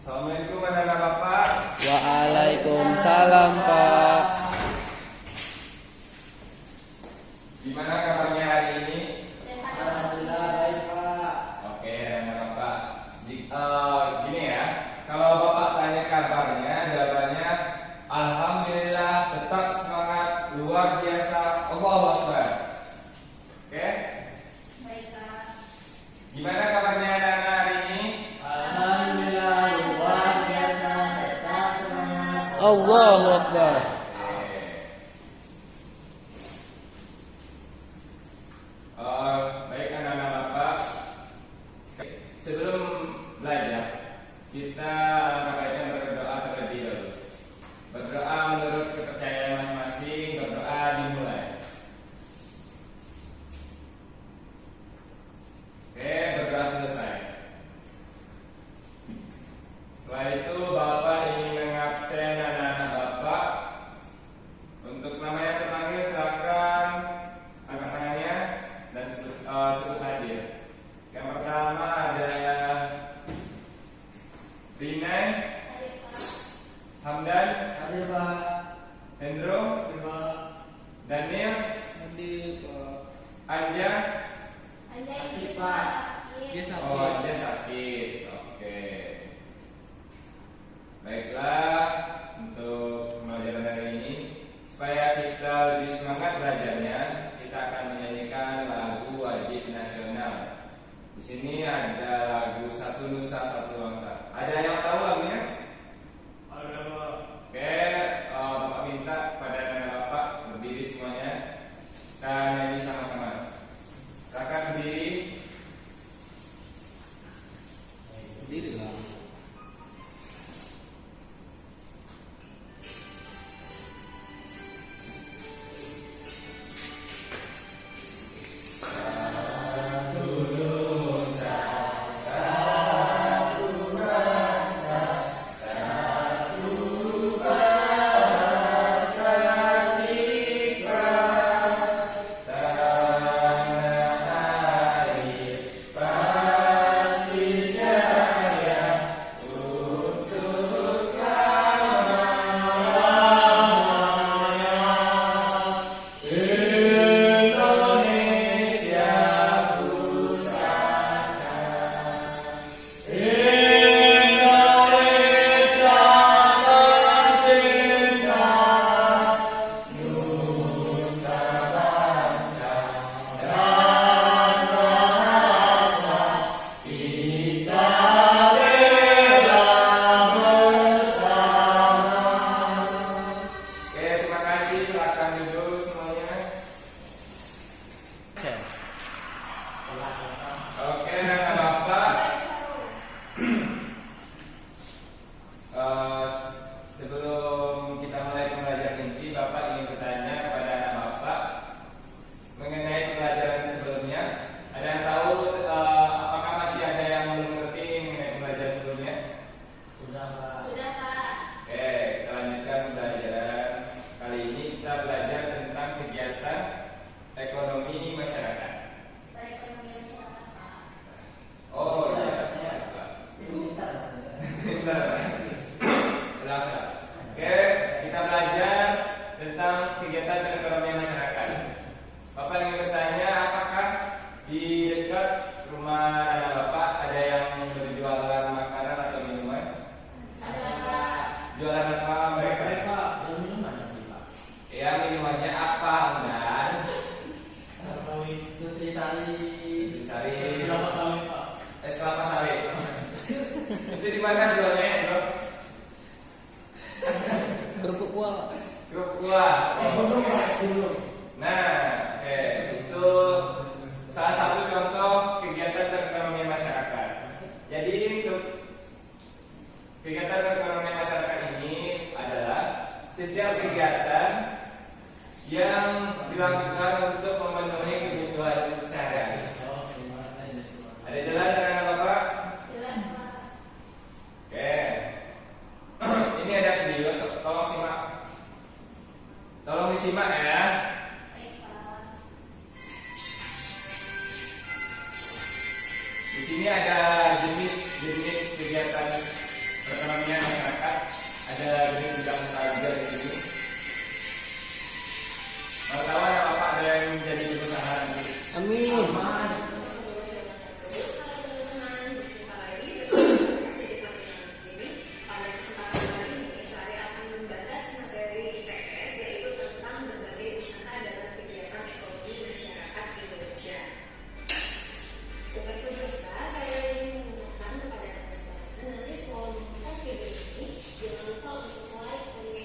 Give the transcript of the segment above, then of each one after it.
Assalamualaikum anak-anak Bapak. Waalaikumsalam Pak. Gimana kabarnya hari ini? Alhamdulillah baik Pak. Oke, anak-anak Bapak. Gini ya, kalau Bapak tanya kabarnya, jawabannya Alhamdulillah, tetap semangat, luar biasa, Allahu Akbar. Oke? Baik, Kak. Gimana kabarnya anak-anak hari ini? Alhamdulillah luar biasa, tetap semangat. Allahu Akbar. Baik anak-anak Bapak, sebelum belajar kita alangkah baiknya berdoa terlebih dahulu. Berdoa menurut kepercayaan masing-masing, berdoa dimulai. Oke, berdoa selesai. Setelah itu Bapak ingin mengabsen anak-anak Bapak. Untuk nama yang terpanggil silakan angkat tangannya dan sebut hadir. Yang pertama ada Rinai, Hadir, Pak. Hamdan, Hadir Pak. Hendro, Daniel, Hadir Pak. Anja. Anda Sakit, isi, Pak. Sakit. Dia sakit. Oh, dia sakit. Oke. Baiklah, untuk pembelajaran hari ini supaya kita lebih semangat belajarnya, kita akan menyanyikan lagu wajib nasional. Di sini ada lagu Satu Nusa Satu Bangsa. Ada yang tahu lagunya? Ada Pak. Oke, Bapak minta kepada anak Bapak berdiri semuanya dan nyanyi sama-sama. Silakan berdiri. Berdiri lah. Oke, terima kasih. Silakan duduk semuanya. Oke, anak Bapak. Sebelum kita mulai pembelajaran inti, Bapak ingin bertanya kepada anak Bapak mengenai pembelajaran sebelumnya. Ada yang tahu apakah masih ada yang belum ngerti mengenai pembelajaran sebelumnya? Sudah Pak. Sudah, Pak. Oke, kita lanjutkan pembelajaran. Kali ini kita belajar tentang kegiatan ekonomi masyarakat. Perekonomian masyarakat, Pak. Oh iya. Pintar. Bentar. Salah. Oke, kita belajar tentang kegiatan perekonomian masyarakat. Bapak ingin bertanya, apakah di dekat rumah anak Bapak ada yang berjualan makanan atau minuman? Ada, Pak. Jualan apa mereka? Pak. Yang minuman ya Pak. Ya, minumannya apa, Enggak? Sawit. Nutrisari. Sari. Siapa sawit Pak? Es kelapa sawit. Itu di mana jualnya, Bro? Kerupuk kuah Pak. Grup kuah. Es gunung Pak. Es gunung. Nah, itu salah satu contoh kegiatan perekonomian masyarakat. Jadi untuk kegiatan perekonomian masyarakat ini adalah setiap kegiatan yang dilakukan untuk memenuhi kebutuhan sehari-hari. Ada jelas anak Bapak? Jelas, Pak. Oke. ada jenis bidang saja di sini. Kawan-kawan, apa ada yang menjadi berusaha nanti? Amin. Seperti biasa, saya ingin mengingatkan kepada teman-teman nanti setelah menonton video ini, jangan lupa untuk like, comment,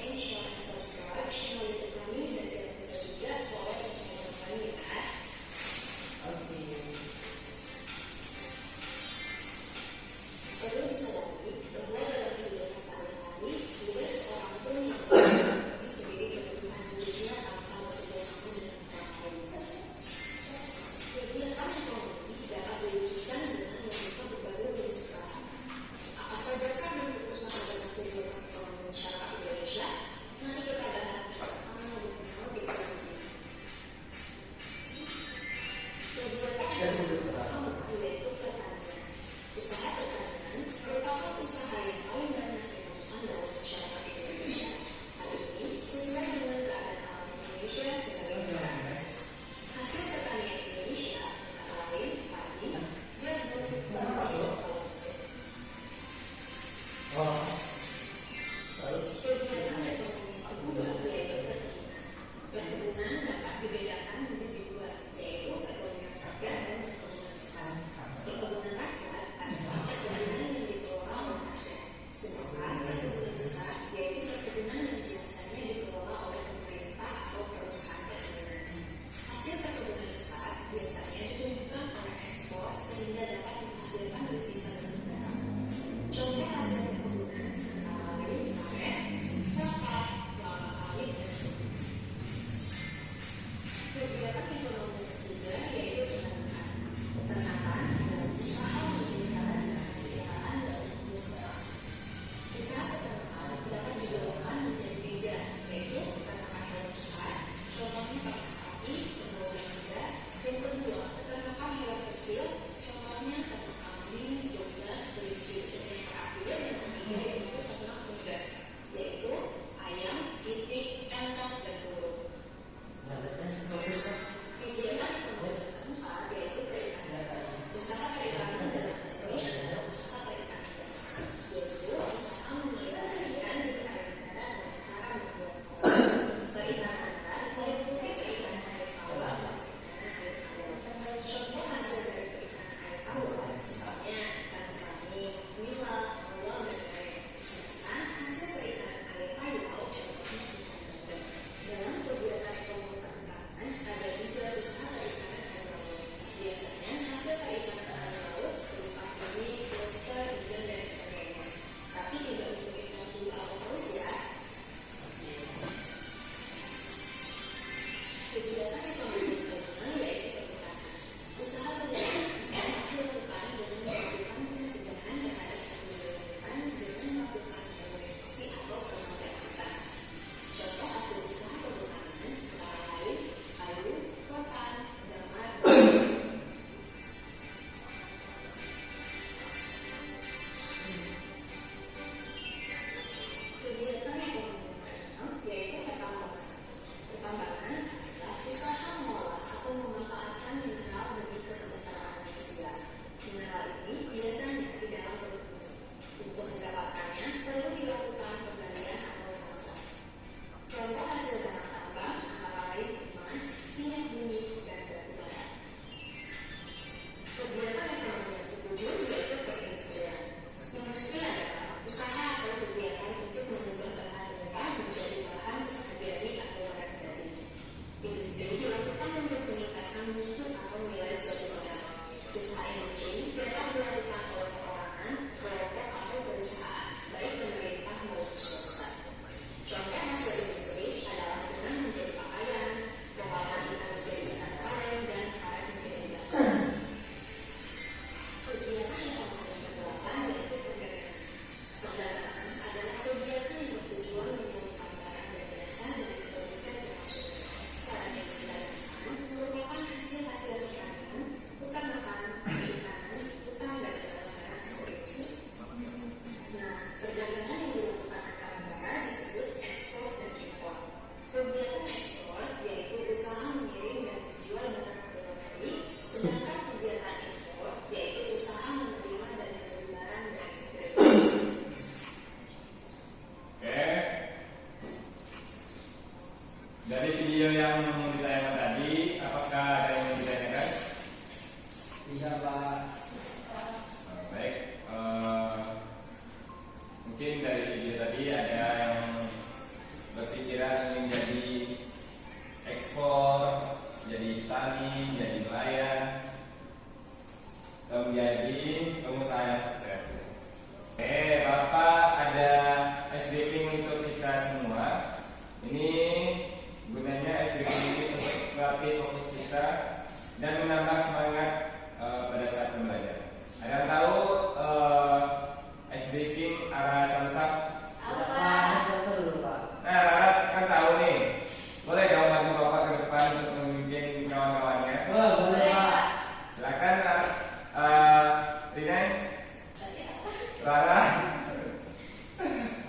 Clara.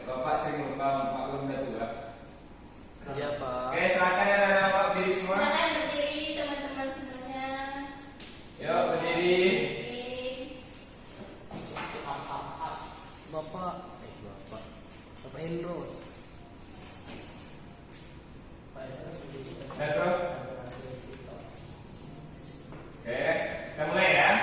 Bapak sering lupa maklum dah tua. Iya Pak. Oke, silakan ya anak Bapak berdiri semua. Silakan berdiri teman-teman semuanya. Yuk berdiri. Bapak. Bapak Hendro. Hendro. Oke, kita mulai ya.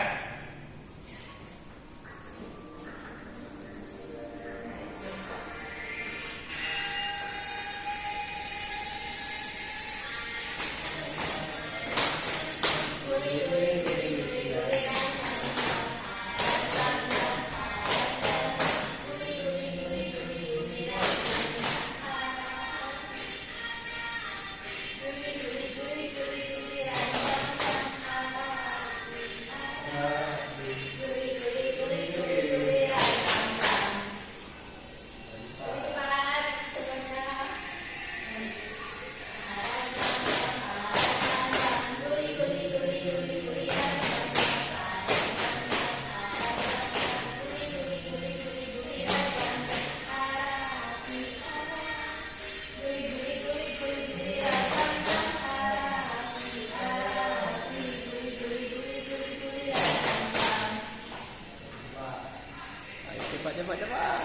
Cepat semuanya. Cepat.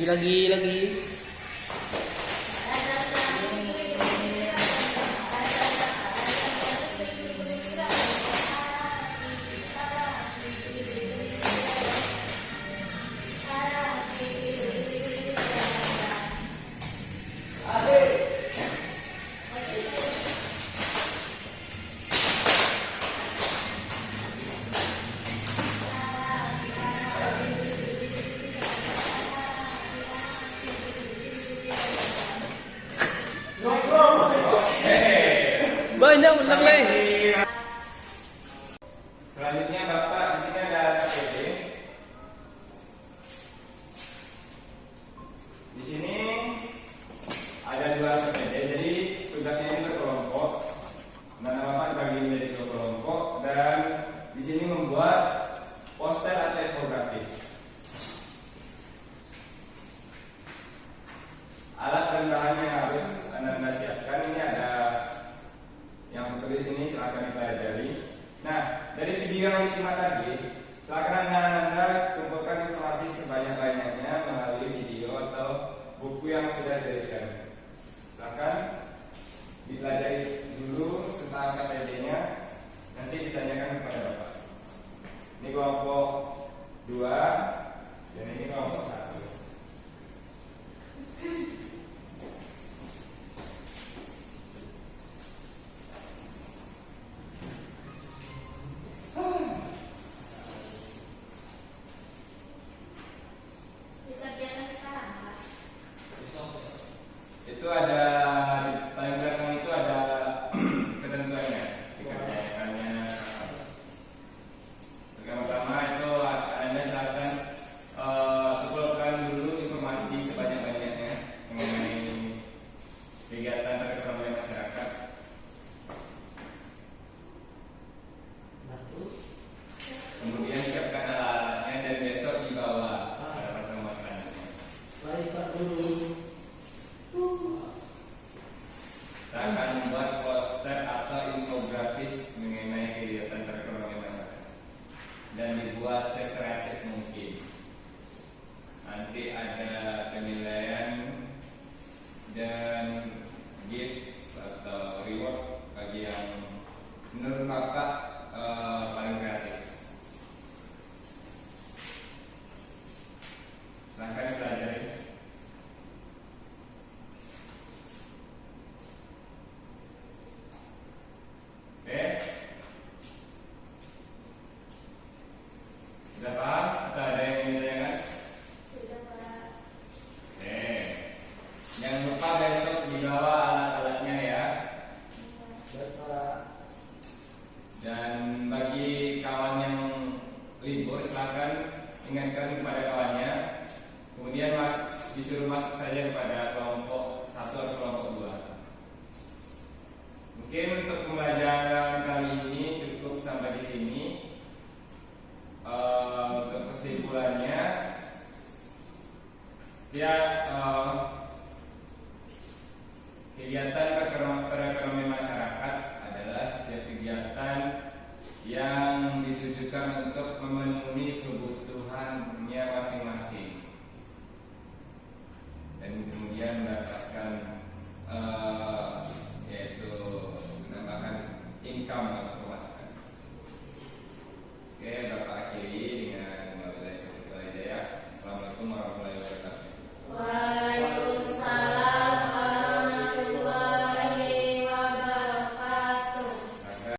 Lagi. Banyak ulang lagi. Selanjutnya Bapak di sini ada KPD. Di sini ada 2 KPD. Jadi tugasnya ini berkelompok. Nah, Bapak dibagi menjadi 2 kelompok dan di sini membuat poster atau infografis. Alat dan bahan yang harus Anda siapkan ini ada yang tertulis ini, silakan dipelajari. Nah, dari video yang disimak tadi, silakan Anda kumpulkan informasi sebanyak-banyaknya melalui video atau buku yang sudah diberikan. Silakan dipelajari dulu tentang KPD-nya, nanti ditanyakan kepada Bapak. Ini kelompok 2 dan ini kelompok 1. Dikerjakan sekarang, Pak. Itu ada di paling belakang itu ada ketentuannya, dikerjakannya. Pertama itu Anda silakan kumpulkan dulu informasi sebanyak-banyaknya mengenai kegiatan perekonomian masyarakat. Kemudian siapkan alatnya dan besok dibawa pada pertemuan selanjutnya. Baik Pak Guru. Kita akan membuat poster atau infografis mengenai kegiatan perekonomian masyarakat dan dibuat sekreatif mungkin. Nanti ada penilaian dan gift atau reward bagi yang menurut Bapak paling kreatif. Silahkan dipelajari. Oke. Sudah paham? Atau ada yang ingin ditanyakan? Sudah, Pak. Oke. Jangan lupa besok dibawa alat-alatnya ya. Baik Pak. Dan bagi kawan yang libur silakan ingatkan kepada kawannya. Kemudian disuruh masuk saja kepada kelompok 1 atau kelompok 2. Mungkin untuk pembelajaran kali ini cukup sampai di sini. Untuk kesimpulannya, setiap kegiatan perekonomian masyarakat adalah setiap kegiatan yang ditujukan untuk memenuhi kebutuhannya masing-masing dan kemudian mendapatkan yaitu menambahkan income atau